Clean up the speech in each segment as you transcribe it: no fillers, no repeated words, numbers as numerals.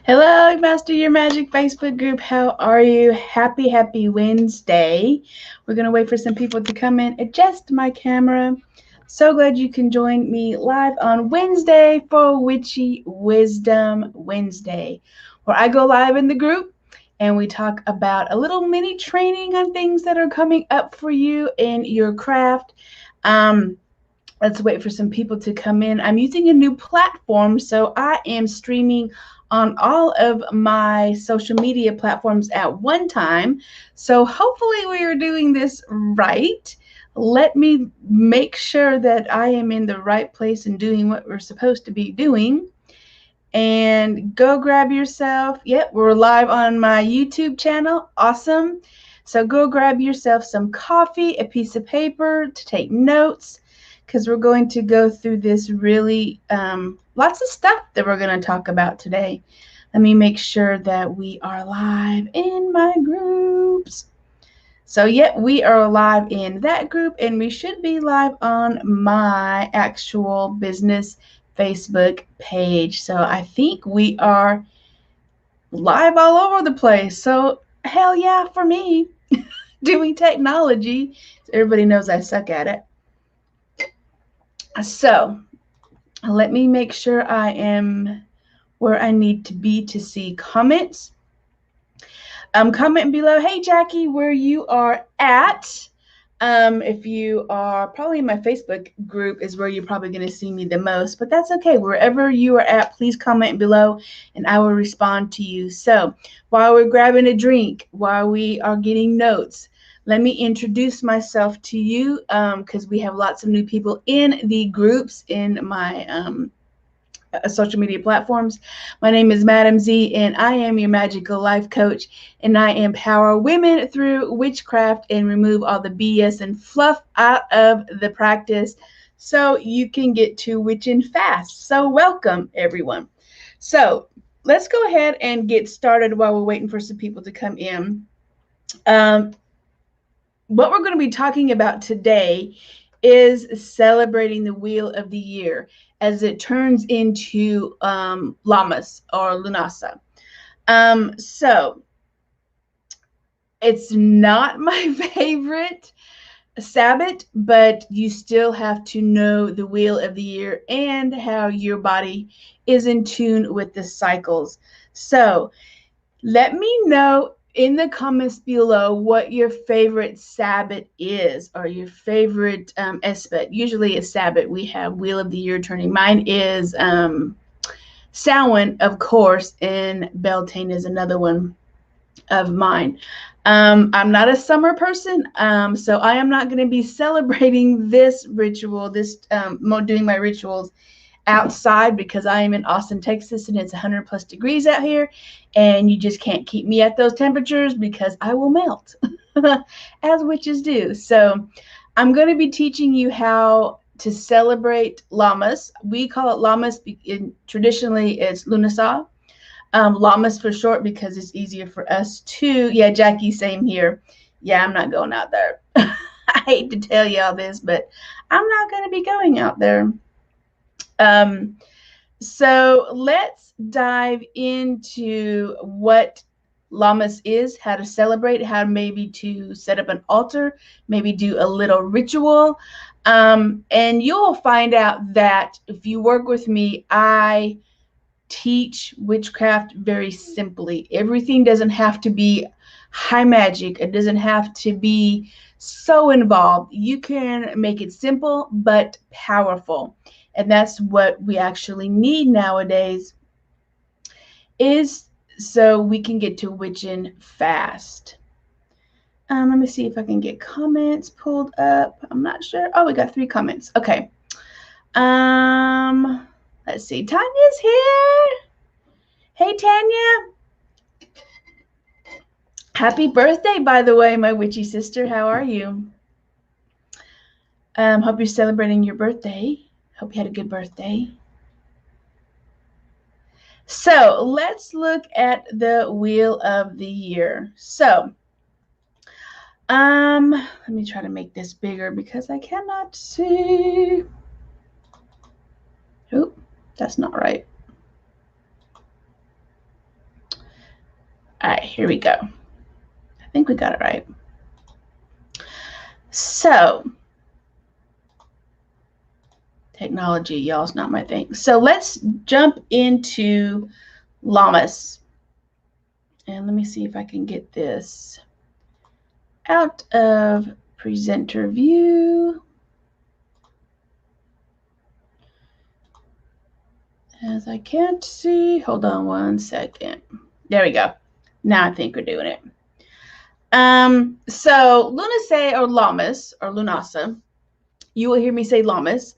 Hello, Master Your Magic Facebook group. How are you? Happy Wednesday. We're going to wait for some people to come in. Adjust my camera. So glad you can join me live on Wednesday for Witchy Wisdom Wednesday, where I go live in the group and we talk about a little mini training on things that are coming up for you in your craft. Let's wait for some people to come in. I'm using a new platform, so I am streaming on all of my social media platforms at one time. So hopefully we are doing this right. Let me make sure that I am in the right place and doing what we're supposed to be doing. And go grab yourself. Yep, we're live on my YouTube channel. Awesome. So go grab yourself some coffee, a piece of paper to take notes, because we're going to go through this really lots of stuff that we're going to talk about today. Let me make sure that we are live in my groups. So, yep, we are live in that group, and we should be live on my actual business Facebook page. So I think we are live all over the place. So, hell yeah for me. Doing technology. Everybody knows I suck at it. So let me make sure I am where I need to be to see comments. Comment below, hey Jackie, where you are at. If you are probably in my Facebook group is where you're probably going to see me the most, but that's okay. Wherever you are at, please comment below and I will respond to you. So while we're grabbing a drink, while we are getting notes, let me introduce myself to you because we have lots of new people in the groups in my social media platforms. My name is Madam Z, and I am your magical life coach, and I empower women through witchcraft and remove all the BS and fluff out of the practice so you can get to witching fast. So welcome, everyone. So let's go ahead and get started while we're waiting for some people to come in. What we're going to be talking about today is celebrating the wheel of the year as it turns into Lammas or Lunasa. So it's not my favorite Sabbath, but you still have to know the wheel of the year and how your body is in tune with the cycles. So let me know in the comments below what your favorite Sabbath is, or your favorite Esbat. Usually a Sabbath we have Wheel of the Year turning. Mine is Samhain, of course, and Beltane is another one of mine. I'm not a summer person, so I am not going to be celebrating this ritual, doing my rituals outside because I am in Austin, Texas, and it's 100 plus degrees out here, and you just can't keep me at those temperatures because I will melt, as witches do. So I'm going to be teaching you how to celebrate Lammas. We call it Lammas. Traditionally, it's Lunasa. Lammas for short because it's easier for us to. Yeah, Jackie, same here. Yeah, I'm not going out there. I hate to tell you all this, but I'm not going to be going out there. So let's dive into what Lammas is, how to celebrate, how maybe to set up an altar, maybe do a little ritual. And you'll find out that if you work with me, I teach witchcraft very simply. Everything doesn't have to be high magic. It doesn't have to be so involved. You can make it simple but powerful. And that's what we actually need nowadays, is so we can get to witching fast. Let me see if I can get comments pulled up. I'm not sure. Oh, we got 3 comments. Okay. Let's see. Tanya's here. Hey, Tanya. Happy birthday, by the way, my witchy sister. How are you? Hope you're celebrating your birthday. Hope you had a good birthday. So let's look at the wheel of the year. So let me try to make this bigger because I cannot see. Oop, that's not right. Here we go. I think we got it right. So, technology, y'all, is not my thing. So let's jump into Lammas. And let me see if I can get this out of presenter view. As I can't see, hold on one second. There we go. Now I think we're doing it. So Lunace or Lammas or Lunasa, you will hear me say Lammas.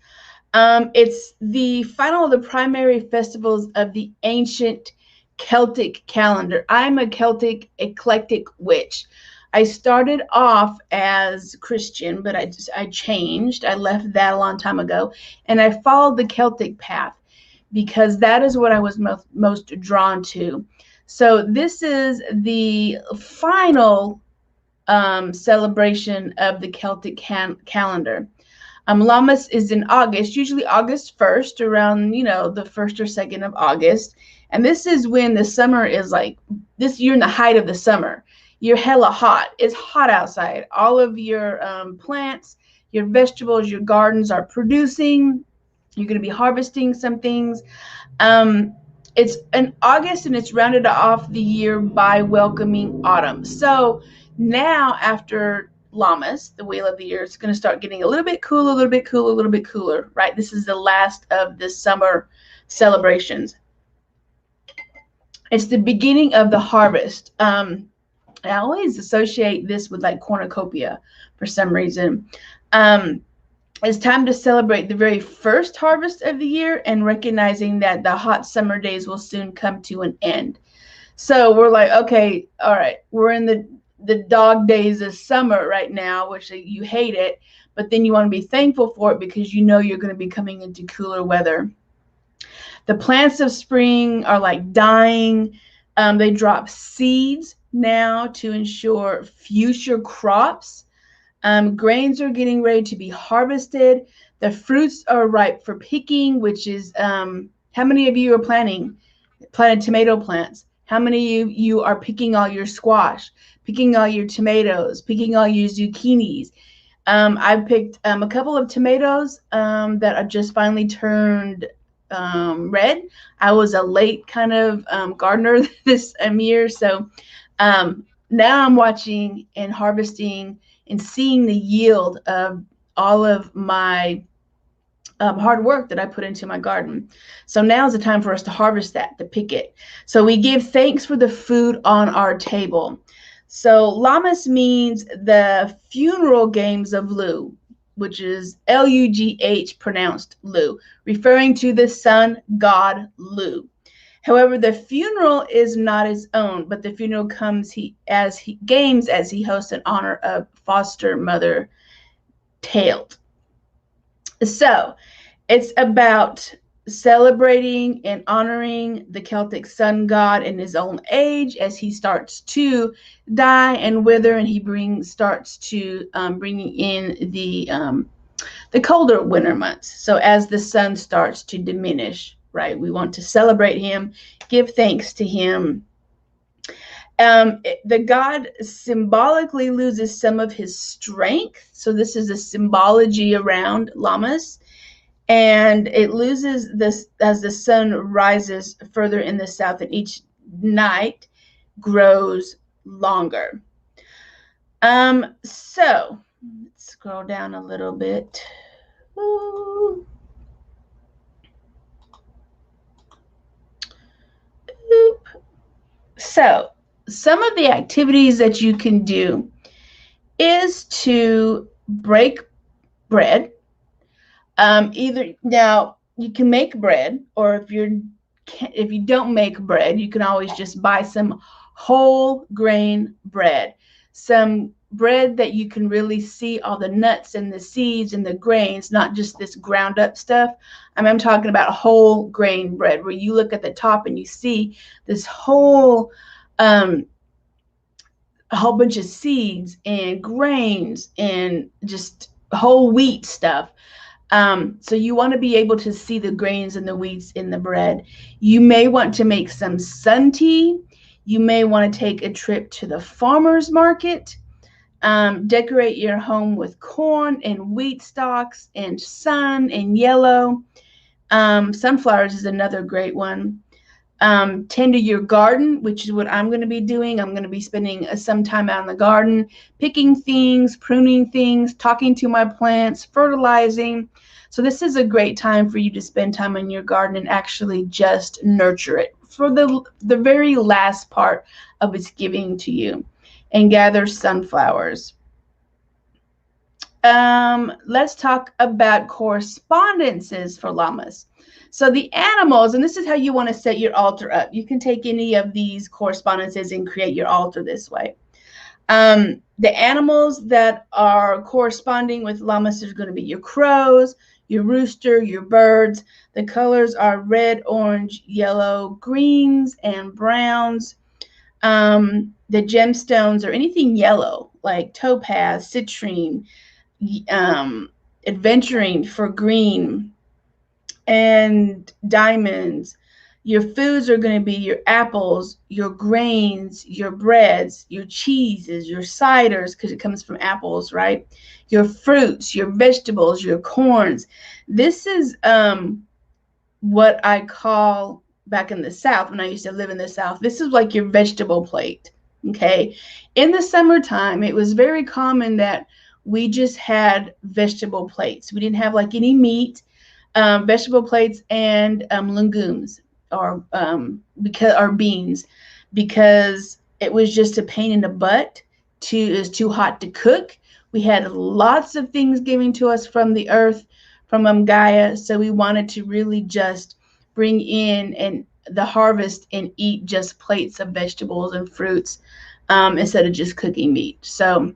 It's the final of the primary festivals of the ancient Celtic calendar. I'm a Celtic eclectic witch. I started off as Christian, but I changed. I left that a long time ago, and I followed the Celtic path because that is what I was most drawn to. So this is the final celebration of the Celtic calendar. Lammas is in August, usually August 1st, around, the 1st or 2nd of August. And this is when the summer is like, you're in the height of the summer. You're hella hot. It's hot outside. All of your plants, your vegetables, your gardens are producing. You're going to be harvesting some things. It's in August, and it's rounded off the year by welcoming autumn. So now after Lammas, the wheel of the year, it's going to start getting a little bit cooler, a little bit cooler, a little bit cooler, right? This is the last of the summer celebrations. It's the beginning of the harvest. I always associate this with like cornucopia for some reason. It's time to celebrate the very first harvest of the year and recognizing that the hot summer days will soon come to an end. So we're like, okay, all right, we're in the dog days of summer right now, which you hate it, but then you want to be thankful for it because you know you're going to be coming into cooler weather. The plants of spring are like dying. They drop seeds now to ensure future crops. Grains are getting ready to be harvested. The fruits are ripe for picking, which is, how many of you are planted tomato plants? How many of you are picking all your squash, picking all your tomatoes, picking all your zucchinis? I picked a couple of tomatoes that are just finally turned red. I was a late kind of gardener this year. So now I'm watching and harvesting and seeing the yield of all of my hard work that I put into my garden. So now is the time for us to harvest that, to pick it. So we give thanks for the food on our table. So Lammas means the funeral games of Lu, which is Lugh, pronounced Lu, referring to the sun god Lu. However, the funeral is not his own, but the funeral comes as he hosts in honor of foster mother Tailed. So it's about celebrating and honoring the Celtic sun god in his own age as he starts to die and wither, and he starts to bringing in the colder winter months. So as the sun starts to diminish, right, we want to celebrate him, give thanks to him. The god symbolically loses some of his strength. So this is a symbology around Lammas. And it loses this as the sun rises further in the south, and each night grows longer. So let's scroll down a little bit. Ooh. Oop. So some of the activities that you can do is to break bread. Either now you can make bread, or if you don't make bread, you can always just buy some whole grain bread, some bread that you can really see all the nuts and the seeds and the grains, not just this ground up stuff. I'm talking about whole grain bread, where you look at the top and you see this whole a whole bunch of seeds and grains and just whole wheat stuff. So you want to be able to see the grains and the wheats in the bread. You may want to make some sun tea. You may want to take a trip to the farmer's market. Decorate your home with corn and wheat stalks and sun and yellow. Sunflowers is another great one. Tend to your garden, which is what I'm going to be doing. I'm going to be spending some time out in the garden, picking things, pruning things, talking to my plants, fertilizing. So this is a great time for you to spend time in your garden and actually just nurture it for the very last part of its giving to you, and gather sunflowers. Let's talk about correspondences for llamas. So the animals, and this is how you want to set your altar up. You can take any of these correspondences and create your altar this way. The animals that are corresponding with llamas is going to be your crows, your rooster, your birds. The colors are red, orange, yellow, greens, and browns. The gemstones are anything yellow, like topaz, citrine, adventuring for green, and diamonds. Your foods are going to be your apples, your grains, your breads, your cheeses, your ciders, because it comes from apples, right? Your fruits, your vegetables, your corns. This is what I call, back in the South, when I used to live in the South, this is like your vegetable plate. Okay. In the summertime, it was very common that we just had vegetable plates. We didn't have like any meat. Vegetable plates and legumes, or beans, because it was just a pain in the butt. It was too hot to cook. We had lots of things given to us from the earth, from Gaia, so we wanted to really just bring in and the harvest and eat just plates of vegetables and fruits, instead of just cooking meat. So,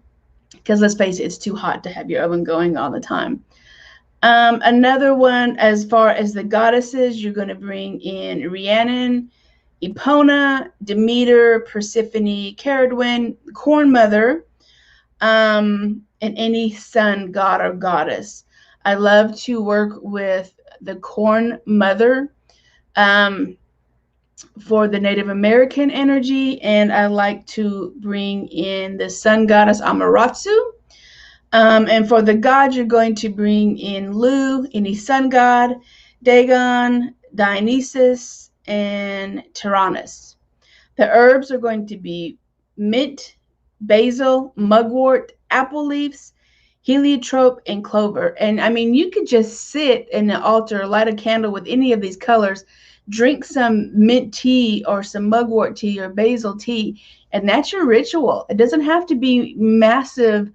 because let's face it, it's too hot to have your oven going all the time. Another one, as far as the goddesses, you're going to bring in Rhiannon, Epona, Demeter, Persephone, Caradwyn, Corn Mother, and any sun god or goddess. I love to work with the Corn Mother for the Native American energy, and I like to bring in the sun goddess Amaterasu. And for the god, you're going to bring in Lu, any sun god, Dagon, Dionysus, and Tyrannus. The herbs are going to be mint, basil, mugwort, apple leaves, heliotrope, and clover. And I mean, you could just sit in the altar, light a candle with any of these colors, drink some mint tea or some mugwort tea or basil tea, and that's your ritual. It doesn't have to be massive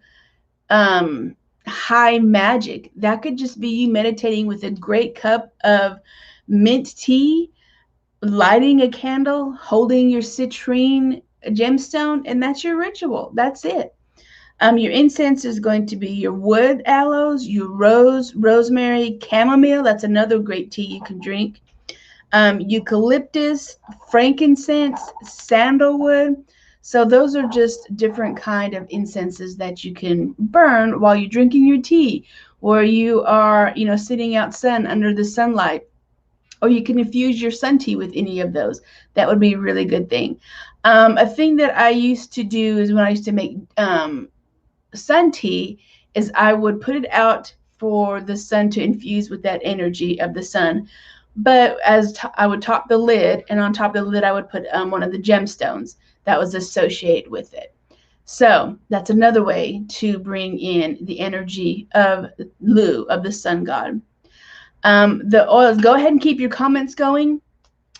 high magic. That could just be you meditating with a great cup of mint tea, lighting a candle, holding your citrine gemstone, and that's your ritual. That's it. Your incense is going to be your wood aloes, your rose, rosemary, chamomile. That's another great tea you can drink. Eucalyptus, frankincense, sandalwood. So those are just different kind of incenses that you can burn while you're drinking your tea, or you are, sitting outside under the sunlight, or you can infuse your sun tea with any of those. That would be a really good thing. A thing that I used to do is when I used to make sun tea is I would put it out for the sun to infuse with that energy of the sun. But I would top the lid, and on top of the lid, I would put one of the gemstones that was associated with it. So that's another way to bring in the energy of Lu, of the sun god. The oils, go ahead and keep your comments going.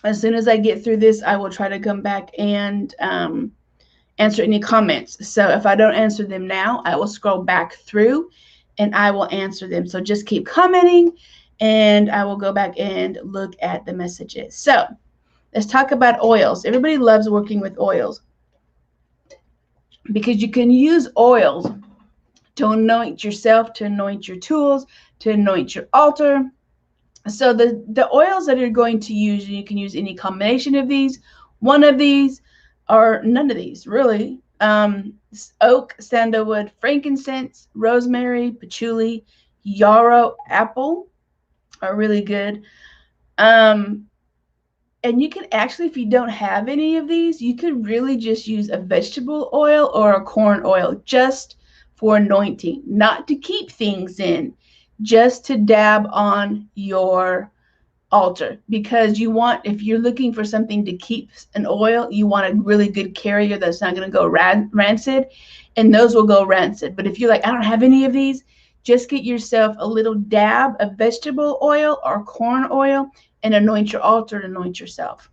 As soon as I get through this, I will try to come back and answer any comments. So if I don't answer them now, I will scroll back through and I will answer them. So just keep commenting and I will go back and look at the messages. So let's talk about oils. Everybody loves working with oils because you can use oils to anoint yourself, to anoint your tools, to anoint your altar. So the oils that you're going to use, you can use any combination of these, one of these, or none of these, really. Oak, sandalwood, frankincense, rosemary, patchouli, yarrow, apple are really good. And you can actually, if you don't have any of these, you could really just use a vegetable oil or a corn oil just for anointing, not to keep things in, just to dab on your altar. Because you want, if you're looking for something to keep an oil, you want a really good carrier that's not going to go rancid, and those will go rancid. But if you're like, I don't have any of these, just get yourself a little dab of vegetable oil or corn oil and anoint your altar and anoint yourself.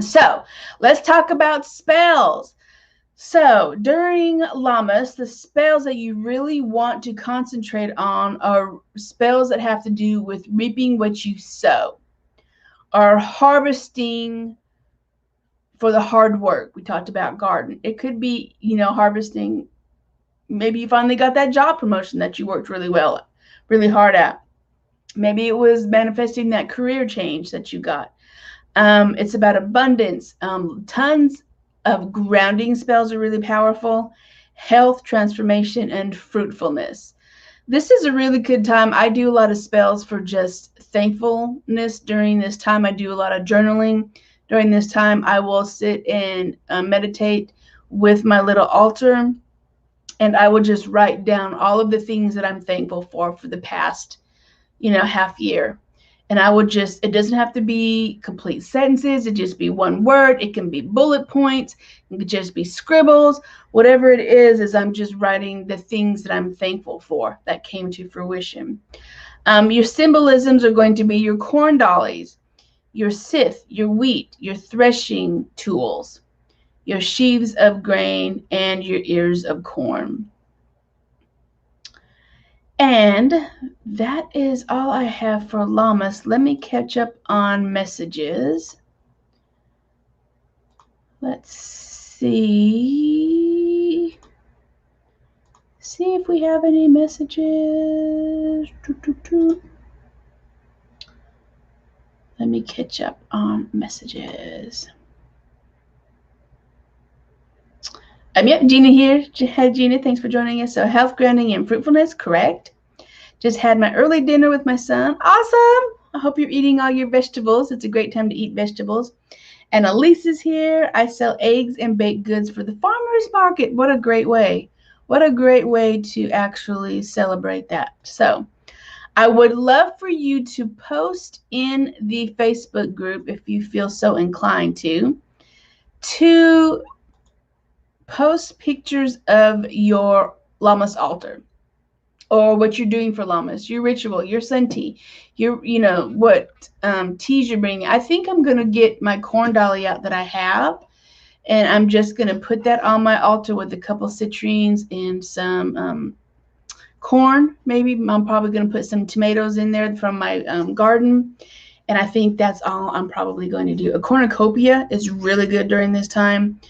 So let's talk about spells. So during Lammas, the spells that you really want to concentrate on are spells that have to do with reaping what you sow, or harvesting for the hard work. We talked about garden. It could be, harvesting. Maybe you finally got that job promotion that you worked really hard at. Maybe it was manifesting that career change that you got. It's about abundance. Tons of grounding spells are really powerful. Health, transformation, and fruitfulness. This is a really good time. I do a lot of spells for just thankfulness during this time. I do a lot of journaling during this time. I will sit and meditate with my little altar, and I will just write down all of the things that I'm thankful for the past, half year. And I would just, it doesn't have to be complete sentences. It just be one word. It can be bullet points. It could just be scribbles. Whatever it is I'm just writing the things that I'm thankful for that came to fruition. Your symbolisms are going to be your corn dollies, your scythe, your wheat, your threshing tools, your sheaves of grain, and your ears of corn. And that is all I have for Lammas. Let me catch up on messages. Let's see. See if we have any messages. Let me catch up on messages. Yep, Gina here. Hi, Gina. Thanks for joining us. So health, grounding, and fruitfulness, correct. Just had my early dinner with my son. Awesome. I hope you're eating all your vegetables. It's a great time to eat vegetables. And Elise is here. I sell eggs and baked goods for the farmers market. What a great way. What a great way to actually celebrate that. So I would love for you to post in the Facebook group, if you feel so inclined to post pictures of your Lammas altar, or what you're doing for Lammas, your ritual, your sun tea, what teas you're bringing. I think I'm going to get my corn dolly out that I have, and I'm just going to put that on my altar with a couple citrines and some corn. Maybe I'm probably going to put some tomatoes in there from my garden. And I think that's all I'm probably going to do. A cornucopia is really good during this time.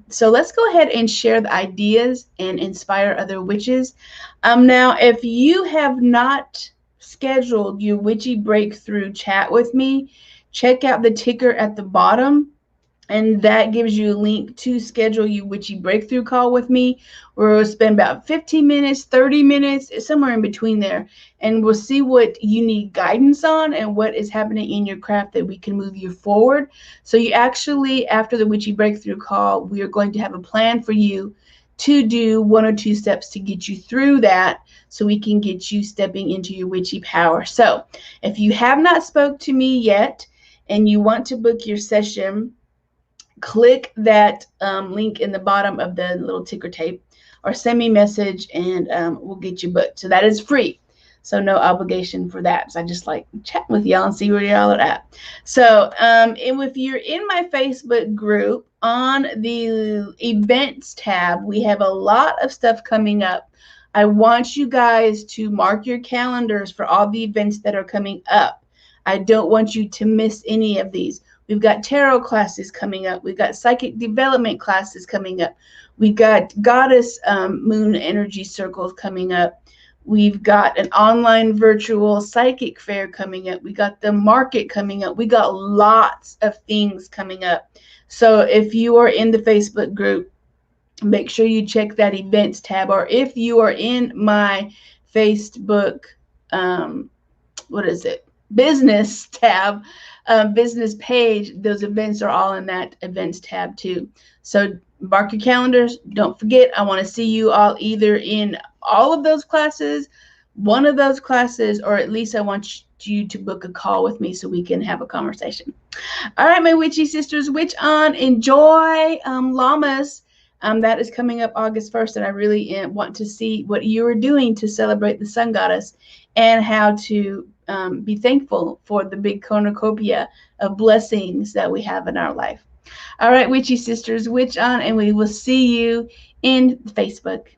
So let's go ahead and share the ideas and inspire other witches. Now, if you have not scheduled your witchy breakthrough chat with me, check out the ticker at the bottom, and that gives you a link to schedule your witchy breakthrough call with me, where we'll spend about 15 minutes, 30 minutes, somewhere in between there, and we'll see what you need guidance on and what is happening in your craft that we can move you forward. So you actually, after the witchy breakthrough call, we are going to have a plan for you to do 1 or 2 steps to get you through that, so we can get you stepping into your witchy power. So if you have not spoke to me yet and you want to book your session, click that link in the bottom of the little ticker tape, or send me a message, and we'll get you booked. So that is free. So no obligation for that. So I just like chatting with y'all and see where y'all are at. So and if you're in my Facebook group, on the events tab, we have a lot of stuff coming up. I want you guys to mark your calendars for all the events that are coming up. I don't want you to miss any of these. We've got tarot classes coming up. We've got psychic development classes coming up. We've got goddess moon energy circles coming up. We've got an online virtual psychic fair coming up. We got the market coming up. We got lots of things coming up. So if you are in the Facebook group, make sure you check that events tab. Or if you are in my Facebook, what is it? business tab, business page, those events are all in that events tab too. So mark your calendars. Don't forget, I want to see you all either in all of those classes, one of those classes, or at least I want you to book a call with me so we can have a conversation. All right, my witchy sisters, witch on. Enjoy Lammas. That is coming up August 1st, and I really want to see what you are doing to celebrate the sun goddess and how to be thankful for the big cornucopia of blessings that we have in our life. All right, witchy sisters, witch on, and we will see you in Facebook.